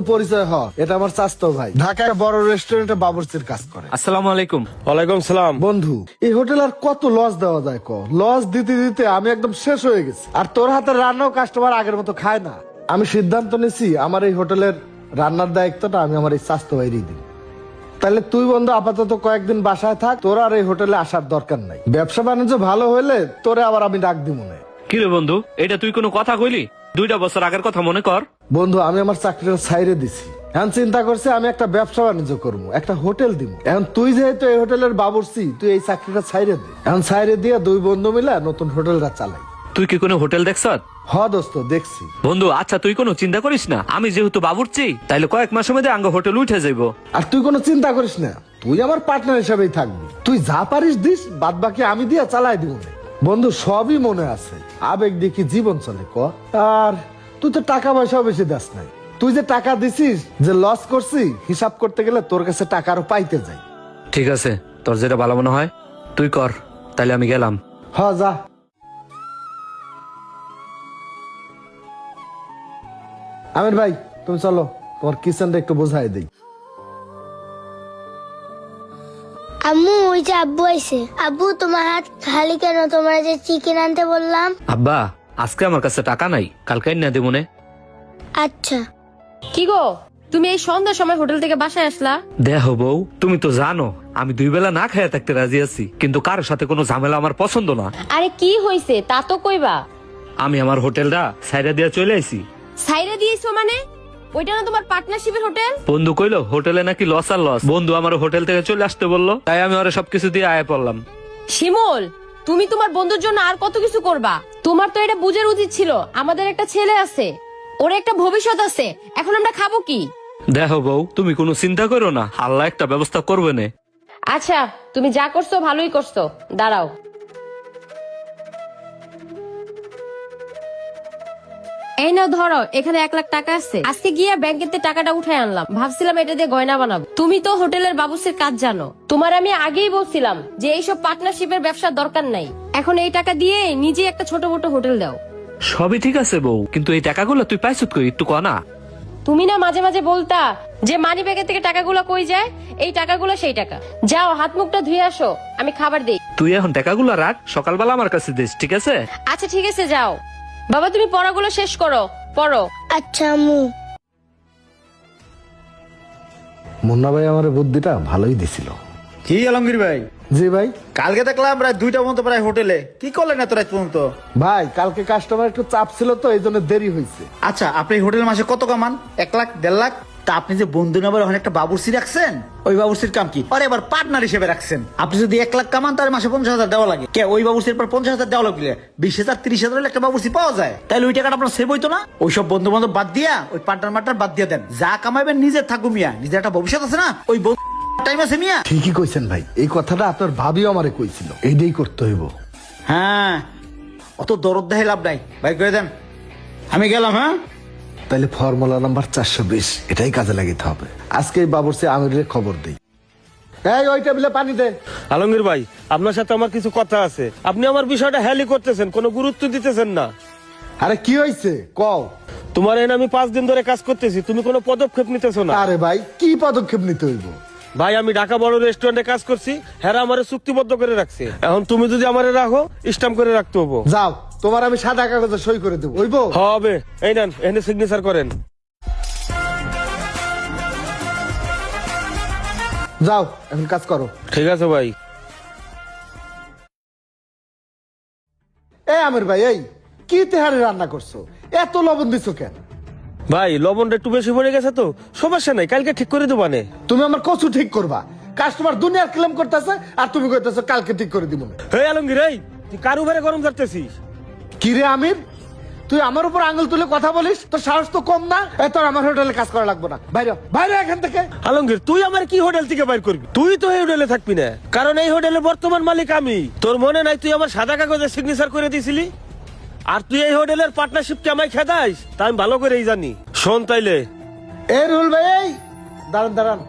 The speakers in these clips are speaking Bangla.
পরিচয় হ, এটা আমার চাচতো ভাই, ঢাকায় বড় রেস্টুরেন্টে বাবুর্চির কাজ করে। আসসালামু আলাইকুম। ওয়ালাইকুম সালাম। বন্ধু, এই হোটেল আর কত লস দেওয়া যায় ক? লস দিতে দিতে আমি একদম শেষ হয়ে গেছি। আর তোর হাতের রান্নাও কাস্টমার আগের মতো খায় না। আমি সিদ্ধান্ত নিছি আমার এই হোটেলের রান্নার দায়িত্বটা আমি আমার এই চাচতো ভাইরই দিই। তাহলে তুই বন্ধু আপাতত কয়েকদিন বাসায় থাক, তোর আর এই হোটেলে আসার দরকার নাই। ব্যবসা বাণিজ্য ভালো হইলে তোরে আবার আমি ডাক দিব মনে। কি রে বন্ধু, এটা তুই কোনো কথা কইলি? 2টা বছর আগের কথা মনে কর। বন্ধু, আমি আমার চাকরিটা ছাইরে দিছি। এখন চিন্তা করছি আমি একটা ব্যবসা বাণিজ্য করবো, একটা হোটেল দিব। এখন তুই যেহেতু এই হোটেলের বাবুর্চি, তুই এই চাকরিটা ছাইরে দে। এখন ছাইরে দিয়ে দুই বন্ধু মিলে নতুন হোটেলটা চালাই। তুই কি কোনো হোটেল দেখছ? হ দোস্ত, দেখছি। বন্ধু আচ্ছা, তুই কোনো চিন্তা করিস না, আমি যেহেতু বাবুর্চি তাইলে কয়েক মাসের মধ্যে আঙ্গ হোটেল উঠে যাইবো। আর তুই কোনো চিন্তা করিস না, তুই আমার পার্টনার হিসেবেই থাকবি। তুই যা পারিস দিস, বাদ বাকি আমি দিয়া চালাই দিব। বন্ধু, সবই মনে আছে, আবেগ দেখি জীবন চলে ক। আর তুই তো টাকা পয়সাও বেশি দাস নাই। তুই যে টাকা দিছিস, যে লস করছি, হিসাব করতে গেলে তোর কাছে টাকা আরো পাইতে যাই। ঠিক আছে, তোর যেটা ভালো মনে হয় তুই কর, তাইলে আমি গেলাম। হ যা। আমির ভাই, তুমি চলো, তোমার কিচেনটা একটু বোঝাই দিই। আম্মু, ওই যে আব্বু আইছে। আব্বু, তোমার হাত খালি কেন? তোমার যে চিকেন আনতে বললাম। আব্বা, আজকে আমার কাছে টাকা নাই, কালকে না দেবো নে। আচ্ছা। কি গো, তুমি এই সন্ধ্যার সময় হোটেল থেকে বাসায় আসলা? দেহ বউ, তুমি তো জানো আমি 2 বেলা না খেয়ে থাকতে রাজি আছি, কিন্তু কারোর সাথে কোনো ঝামেলা আমার পছন্দ না। আরে কি হইছে তা তো কইবা। আমি আমার হোটেলটা সাইডা দিয়ে চলে আইছি। সাইরে দিয়েছো মানে? ওইটা না তোমার পার্টনারশিপের হোটেল? বন্ধু কইলো হোটেলে নাকি লস আর লস। বন্ধু আমার হোটেল থেকে চলে আসতে বললো, তাই আমি ওরা সবকিছু দিয়ে আয়া পড়লাম। শিমুল, তুমি তোমার বন্ধুর জন্য আর কত কিছু করবা? তোমার তো এটা বুঝার উচিত ছিল, আমাদের একটা ছেলে আছে, ওর একটা ভবিষ্যৎ আছে। এখন আমরা খাবো কি? দেখো বউ, তুমি কোনো চিন্তা করো না, আল্লাহ একটা ব্যবস্থা করবে না। আচ্ছা, তুমি যা করছো ভালোই করছো, দাঁড়াও। এই নাও ধরো, এখানে 1 লাখ টাকা আছে। আজকে গিয়ে ব্যাংকেতে টাকাটা উঠাই আনলাম, ভাবছিলাম এটা দিয়ে গয়না বানাবো। তুমি তো হোটেলের বাবুসির কাজ জানো, তোমার আমি আগেই বলছিলাম যে এইসব পার্টনারশিপের ব্যবসার দরকার নাই। এখন এই টাকা দিয়ে নিজে একটা ছোট মোটো হোটেল দাও। সবই ঠিক আছে বউ, কিন্তু এই টাকাগুলো তুই পাইছত কই, একটু কনা। তুমি না মাঝে মাঝে বলতা যে মানি ব্যাগের থেকে টাকাগুলো কই যায়? এই টাকাগুলো সেই টাকা। যাও হাত মুখটা ধুয়ে আসো, আমি খাবার দেই। তুই এখন টাকাগুলো রাখ, সকালবেলা আমার কাছে দিস, ঠিক আছে? আচ্ছা ঠিক আছে, যাও। বাবা, তুমি পড়াগুলো শেষ করো, পড়ো। আচ্ছা আম্মু। মুন্না ভাই আমার বুদ্ধিটা ভালোই দিছিল। কি আলমগীর ভাই, জি ভাই। কালকে দেখলাম প্রায় 2টা পর্যন্ত প্রায় হোটেলে, কি করলেন এত রাত পর্যন্ত? ভাই, কালকে কাস্টমার একটু চাপ ছিল তো, এই জন্য দেরি হয়েছে। আচ্ছা, আপনি হোটেল মাসে কত কামান? 1 লাখ 1.5 লাখ? তা আপনি যে বন্ধু নামের ওখানে একটা বাবুর্চি রাখছেন, ওই বাবুর্চির কাম কি? আর এবার পার্টনার হিসেবে রাখছেন। আপনি যদি 1 লাখ কামান, তার মাসে 50,000 দেওয়া লাগে। কে ওই বাবুর্চির পর 50,000 দেওয়া লাগলে 20,000 30,000 একটা বাবুর্চি পাওয়া যায়। তাহলে ওই টাকাটা আপনার সেভ হইতো না? ওইসব বন্ধু বান্ধব বাদ দিয়া ওই পার্টনার বাদ দিয়ে দেন। যা কামাইবেন নিজের থাকু মিয়া, নিজের একটা ভবিষ্যৎ আছে না? ওই টাইম আছে মিয়া। ঠিকই কইছেন ভাই, এই কথাটা আপনার ভাবিও আমারে কইছিল, এইটাই করতে হইব। হ্যাঁ, অত দরদ দেখাই লাভ নাই, ভাই করে দেন, আমি গেলাম। হ্যাঁ, তাইলে ফর্মুলা নাম্বার 420 এটাই কাজে লাগাইতে হবে। আজকে এই বাবুর্চি আমিরের খবর দেই। এই, ওই টেবিলে পানি দে। আলমগীর ভাই, আপনার সাথে আমার কিছু কথা আছে। আপনি আমার বিষয়টা হ্যালি করতেছেন, কোনো গুরুত্ব দিতেছেন না। আরে কি হয়েছে কও? তোমার এনে আমি 5 দিন ধরে কাজ করতেছি, তুমি কোনো পদক্ষেপ নিতেছো না। আরে ভাই, কি পদক্ষেপ নিতে হইব? ভাই, আমি ঢাকা বড় রেস্টুরেন্টে কাজ করছি, হ্যাঁ আমারে চুক্তিবদ্ধ করে রাখছে। এখন তুমি যদি আমারে রাখো, স্ট্যাম্প করে রাখতে হবো। যাও, তোমার আমি সাদা কাগজে সই করে দেবো, হইব? হবে, এই নেন, এখানে সিগনেচার করেন। যাও, এখন কাজ করো। ঠিক আছে ভাই। এই আমির ভাই, এই কি তেহারি রান্না করছো? এত লবণ দিছো কেন? ভাই, লবণটা একটু বেশি পড়ে গেছে তো, সমস্যা নাই, কালকে ঠিক করে দেবো নে। তুমি আমার কচু ঠিক করবা, কাস্টমার দুনিয়ার ক্লেম করতেছে আর তুমি কইতেছো কালকে ঠিক করে দিব না। হে আলমগীর, এই তুই কার উপরে গরম করতেছিস? কি রে আমির, তুই আমার উপর আঙুল তুলে কথা বলিস? তোর সাহস তো কম না? তোর আমার হোটেলে কাজ করা লাগবে না, বাইরে বাইরে এখান থেকে। আলমগীর, তুই আমার কি হোটেল থেকে বাইর করবি? তুই তো এই হোটেলে থাকবি না, কারণ এই হোটেলের বর্তমান মালিক আমি। তোর মনে নাই তুই আমার সাদা কাগজে সিগনেচার করে দিছিলি? আর তুই এই হোটেলের পার্টনারশিপ কে আমায় খেদাইস তা আমি ভালো করেই জানি। শোন তাইলে। এই রুল ভাই, এই দাঁড়ান দাঁড়ান,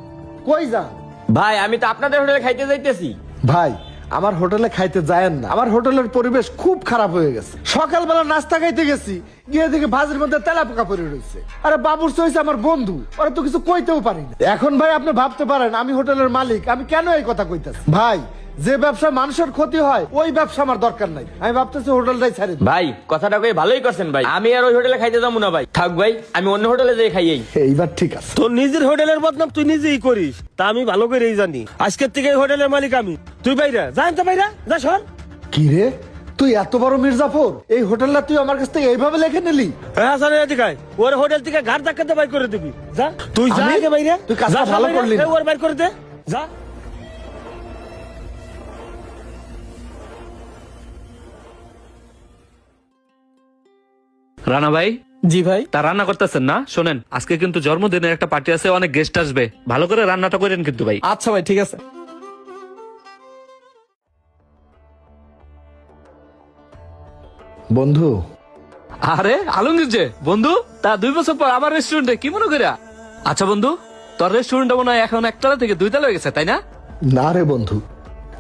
কই যান? ভাই, আমি তো আপনাদের হোটেলে খাইতে যাইতেছি। ভাই, আমার হোটেলে খাইতে যায়েন না, আমার হোটেলের পরিবেশ খুব খারাপ হয়ে গেছে। সকালবেলা নাস্তা খাইতে গেছি, গিয়ে দেখে ভাজির মধ্যে তেলা পোকা পড়ে রয়েছে। আরে বাবুর্চি হয়েছে আমার বন্ধু, ওরা তো কিছু কইতেও পারি না। এখন ভাই আপনি ভাবতে পারেন আমি হোটেলের মালিক, আমি কেন এই কথা কইতাছি? ভাই যে ব্যবসা মানুষের ক্ষতি হয় ওই ব্যবসা আমার দরকার নাই, আমি ভাবতেছি হোটেলটাই ছাড়ি দিই। ভাই কথাটা কই ভালোই করছেন ভাই, আমি আর ওই হোটেলে খাইতে যাবো না ভাই, থাক ভাই আমি অন্য হোটেলে যাই খাইয়েই। এইবার ঠিক আছে। তোর নিজের হোটেলের বদনাম তুই নিজেই করিস, তা আমি ভালো করেই জানি। আজকের থেকে এই হোটেলের মালিক আমি, তুই বাইরা জান তো, বাইরা যা সর। কি রে, তুই এত বড় মির্জাফর, এই হোটেলটা তুই আমার কাছ থেকে এইভাবে লিখে নিলি? হ্যাঁ হাসান এদিকে আয়, ওর হোটেল থেকে ঘাট ধাক্কাতে বাইর করে দিবি। যা তুই যা আমি? আগে বাইরে, তুই কাজটা যা ভালো বাইরে, করলি না। ওর বাইর করে দে যা। রানা ভাই, জি ভাই। তা রান্না করতেছেন না? শোনেন, আজকে কিন্তু জন্মদিনের একটা পার্টি আছে, অনেক গেস্ট আসবে, ভালো করে রান্নাটা করেন কিন্তু ভাই। আচ্ছা ভাই, ঠিক আছে। বন্ধু, আরে আলমগীর যে বন্ধু, তা 2 বছর পর আমার রেস্টুরেন্টে কি মনে করিয়া? আচ্ছা বন্ধু, তোর রেস্টুরেন্টটা মনে হয় এখন 1 তলা থেকে 2 তলা হয়ে গেছে, তাই না? না রে বন্ধু,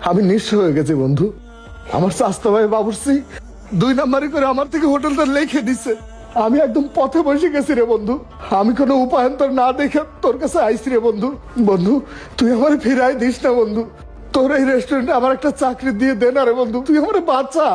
আমি নিঃস্ব হয়ে গেছি বন্ধু। আমার স্বাস্থ্য ভাই বাবুর্চি 2 নাম্বারি করে আমার থেকে হোটেলটা লিখে দিছে। আমি একদম পথে বসে গেছি রে বন্ধু, আমি কোনো উপায়ন্তর না দেখে তোর কাছে আইছি রে বন্ধু। বন্ধু তুই আমার ফিরাই দিস না বন্ধু, তোর এই রেস্টুরেন্টে আমার একটা চাকরি দিয়ে দে না রে বন্ধু, তুই আমার বাচ্চা।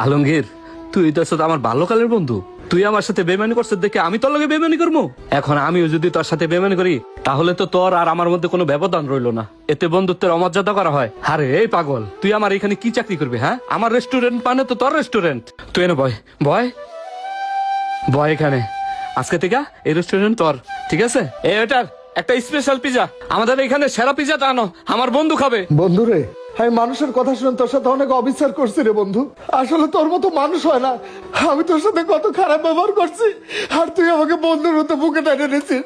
আলমগীর, তুই তো আসলে আমার বাল্যকালের বন্ধু, তুই আমার সাথে বেমানি করছিস দেখে আমি তোর লগে বেমানি করবো? এখন আমিও যদি তোর সাথে বেমানি করি তাহলে তো তোর আর আমার মধ্যে কোনো ব্যবধান রইলো না, এতে বন্ধুত্বের অমর্যাদা করা হয়। আরে এই পাগল, তুই আমার এখানে কি চাকরি করবি? হ্যাঁ, আমার রেস্টুরেন্ট মানে তো তোর রেস্টুরেন্ট। তুই এনে বয় বয় বয় এখানে, আজকে থেকে এই রেস্টুরেন্ট তোর, ঠিক আছে? এই ওটার একটা স্পেশাল পিজা, আমাদের এখানে সেরা পিজাটা আনো, আমার বন্ধু খাবে। বন্ধু রে, আমি মানুষের কথা শুনে তোর সাথে অনেক অবিচার করছি রে বন্ধু, আসলে তোর মতো মানুষ হয় না। আমি তোর সাথে কত খারাপ ব্যবহার করছি, আর তুই আমাকে বন্ধুর মতো বুকে টেনে নিয়েছিস।